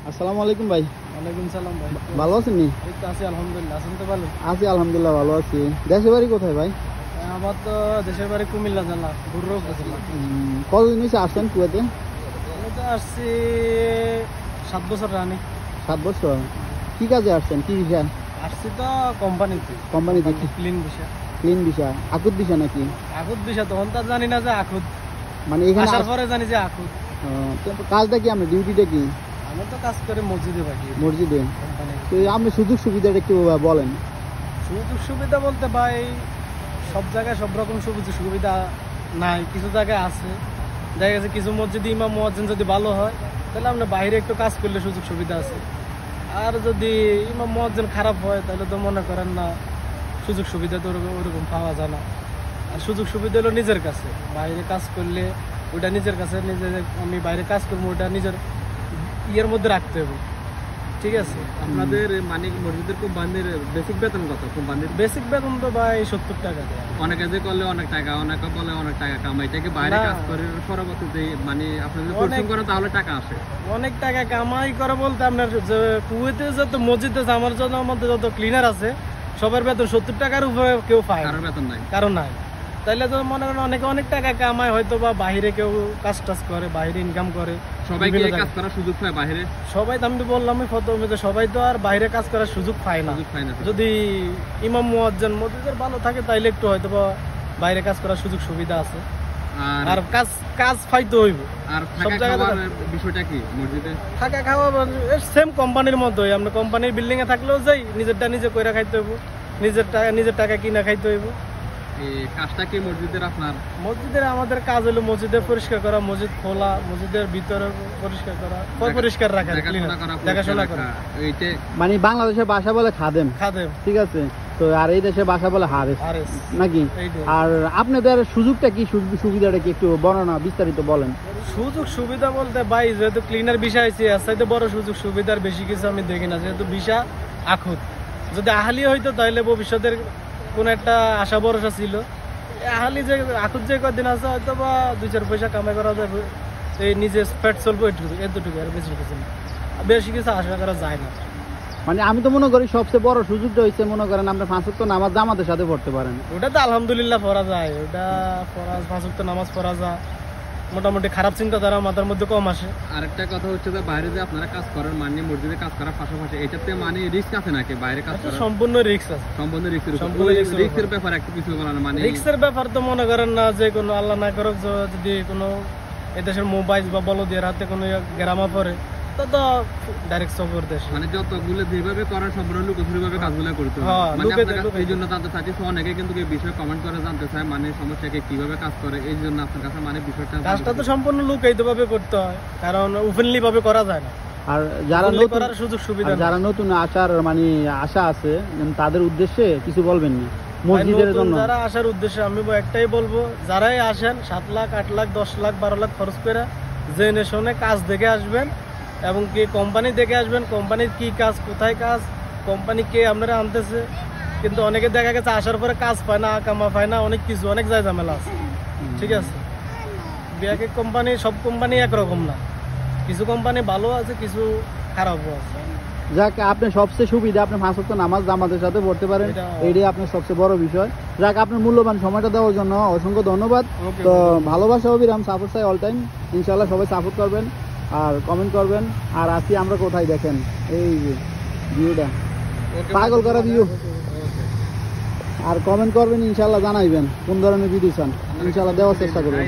আসসালামু আলাইকুম ভাই। ওয়ালাইকুম সালাম ভাই। ভালো আছেন নি? এই তো আছি আলহামদুলিল্লাহ। আছেন তো ভালো? আছি আলহামদুলিল্লাহ, ভালো আছি। দেশের বাড়ি কোথায় ভাই? আমার তো দেশের বাড়ি কুমিল্লা জেলা, গুরুর উপজেলা। কতদিন হয়েছে আসছেন কুয়েতে? আমি তো আসছি 7 বছর রানি। 7 বছর। কি কাজে আসছেন, কি ভিসা? আসছি তো কোম্পানিতে। কোম্পানিতে ক্লিন ভিসা। ক্লিন ভিসা, আকুত ভিসা নাকি? আকুত ভিসা তখন তো জানি না যে আকুত, মানে এখানে আসার পরে জানি যে আকুত। তো কাজটা কি, আমরা ডিউটিটা কি? আমি তো কাজ করে মসজিদে ভাই, মসজিদে। কোম্পানি। তো আপনি সুযোগ সুবিধাটা একটু বলেন। সুযোগ সুবিধা বলতে ভাই সব জায়গায় সব রকম সুবিধা নাই, কিছু জায়গায় আছে। দেখা গেছে কিছু মসজিদে ইমাম মুয়াজ্জিন যদি ভালো হয় তাহলে আমরা বাইরে একটু কাজ করলে সুযোগ সুবিধা আছে। আর যদি ইমাম মুয়াজ্জিন খারাপ হয় তাহলে তো মনে করেন না সুযোগ সুবিধা তো ওরকম পাওয়া যায় না। আর সুযোগ সুবিধা হলো নিজের কাছে, বাইরে কাজ করলে ওটা নিজের কাছে, নিজে আমি বাইরে কাজ করবো ওটা নিজের ইয়ের মধ্যে রাখতে হবে। ঠিক আছে। আপনাদের মানে মসজিদের কোম্পানির বেসিক বেতন কত? কোম্পানির বেসিক বেতন তো ভাই 70 টাকা দেয়। অনেকে যে করলে অনেক টাকা, অনেকে বলে অনেক টাকা কামাই, এটাকে বাইরে কাজ করে পরবর্তীতে মানে আপনাদের পরিশ্রম করে তাহলে টাকা আসে? অনেক টাকা কামাই করে বলতে আপনার যে কুয়েতে যত মসজিদ আছে, আমার জন্য মধ্যে যত ক্লিনার আছে সবার বেতন 70 টাকার উপরে কেউ পায়, কারোর বেতন নাই, কারণ নাই। তাইলে তো মনে করেন অনেকে অনেক টাকা কামায়, হয়তো বা বাইরে কেউ কাজ টাজ করে, বাইরে ইনকাম করে। সবাই কি কাজ করার সুযোগ পায় বাইরে? সবাই তো আমি বললাম প্রথমে যে সবাই তো আর বাইরে কাজ করার সুযোগ পায় না। যদি ইমাম মুয়াজ্জিন মসজিদের ভালো থাকে তাইলে একটু হয়তো বা বাইরে কাজ করার সুযোগ সুবিধা আছে। আর কাজ পাইতে হইব। আর সব জায়গায় বিষয়টা কি মসজিদে থাকা খাওয়া সেম কোম্পানির মতোই, আমরা কোম্পানির বিল্ডিং এ থাকলেও যাই, নিজেরটা নিজে কইরা খাইতে হইব, নিজের টাকা কিনা খাইতে হইব। কাজটা কি মসজিদের? আপনার মসজিদের আমাদের কাজ হলো মসজিদে পরিষ্কার করা, মসজিদ খোলা, মসজিদের ভিতরে পরিষ্কার করা, পরিষ্কার রাখা, দেখাশোনা করা। মানে বাংলাদেশের ভাষা বলে খাদেম। খাদেম, ঠিক আছে। তো আর এই দেশের ভাষা বলে হারেস নাকি? আর আপনাদের সুযোগটা কি, সুবিধাটা কি একটু বর্ণনা বিস্তারিত বলেন। সুযোগ সুবিধা বলতে ভাই যেহেতু ক্লিনার ভিসা আছে, এর চাইতে বড় সুযোগ সুবিধার বেশি কিছু আমি দেখি না। যেহেতু ভিসা আকুত, যদি আহালি হইতো তাহলে ভবিষ্যতের কোন একটা আশা ভরসা ছিল। আহালি যে আকুত যে কদিন আছে হয়তো বা 2-4 পয়সা কামাই করা যাবে, এই নিজে পেট চলবো এতটুকু, আর বেশি কিছু না, বেশি কিছু আশা করা যায় না। মানে আমি তো মনে করি সবচেয়ে বড় সুযোগটা হচ্ছে, মনে করেন আপনি 5 ওয়াক্ত নামাজ জামাতের সাথে পড়তে পারেন। ওটা তো আলহামদুলিল্লাহ পড়া যায়, ওটা 5 ওয়াক্ত নামাজ পড়া যায়, মোটামুটি খারাপ চিন্তাধারা মাথার মধ্যে কম আসে। আরেকটা কথা হচ্ছে যে বাইরে যে আপনারা কাজ করেন, মানে মসজিদে কাজ করার পাশাপাশি এটাতে মানে রিস্ক আছে নাকি? বাইরে কাজ করা সম্পূর্ণ রিস্ক আছে। সম্পূর্ণ রিস্কের ব্যাপার একটা কিছু বলেন। মানে রিস্কের ব্যাপার তো মনে করেন না যে কোনো আল্লাহ না করুক যদি কোনো এদেশের মোবাইল বা বলদের হাতে কোনো গ্রামা পড়ে তো ডাইরেক্ট সফর দেশ, মানে যতগুলো যেভাবে করার সম্পূর্ণ লুকোচুরিভাবে কাজগুলো করতে হয়। মানে এই জন্য জানতে চাচ্ছি, অনেকে কিন্তু এই বিষয়ে কমেন্ট করে জানতে চায়, মানে সমস্যাকে কিভাবে কাজ করে। এই জন্য আপনার কাছে মানে বিষয়টা, কাজটা তো সম্পূর্ণ লুকায়িত ভাবে করতে হয়, কারণ ওপেনলি ভাবে করা যায় না। আর যারা নতুন করার সুযোগ সুবিধা, যারা নতুন আসার মানে আশা আছে, তাদের উদ্দেশ্যে কিছু বলবেন না মসজিদের জন্য? যারা আসার উদ্দেশ্যে আমি একটাই বলবো, যারাই আসেন 7 লাখ 8 লাখ 10 লাখ 12 লাখ খরচ করে জেনে শুনে কাজ দেখে আসবেন, এবং কি কোম্পানি দেখে আসবেন, কোম্পানির কি কাজ, কোথায় কাজ, কোম্পানি কে আপনারা আনতেছে। কিন্তু অনেকে দেখা গেছে আসার পরে কাজ পায় না, কামা পায় না, অনেক কিছু অনেক যায় ঝামেলা আছে। ঠিক আছে। এক কোম্পানি, সব কোম্পানি একরকম না, কিছু কোম্পানি ভালো আছে, কিছু খারাপও আছে। যাক, আপনার সবচেয়ে সুবিধা আপনি 5 ওয়াক্ত নামাজ জামাতের সাথে পড়তে পারেন, এটাই আপনার সবচেয়ে বড় বিষয়। যাক, আপনার মূল্যবান সময়টা দেওয়ার জন্য অসংখ্য ধন্যবাদ। তো ভালোবাসা অবিরাম, সাপোর্ট চাই অল টাইম। ইনশাল্লাহ সবাই সাপোর্ট করবেন আর কমেন্ট করবেন। আর আছি আমরা কোথায় দেখেন, এই যে ভিউটা, পাগল করা ভিউ। আর কমেন্ট করবেন, ইনশাল্লাহ জানাইবেন কোন ধরনের ভিডিও চান, ইনশাল্লাহ দেওয়ার চেষ্টা করবেন।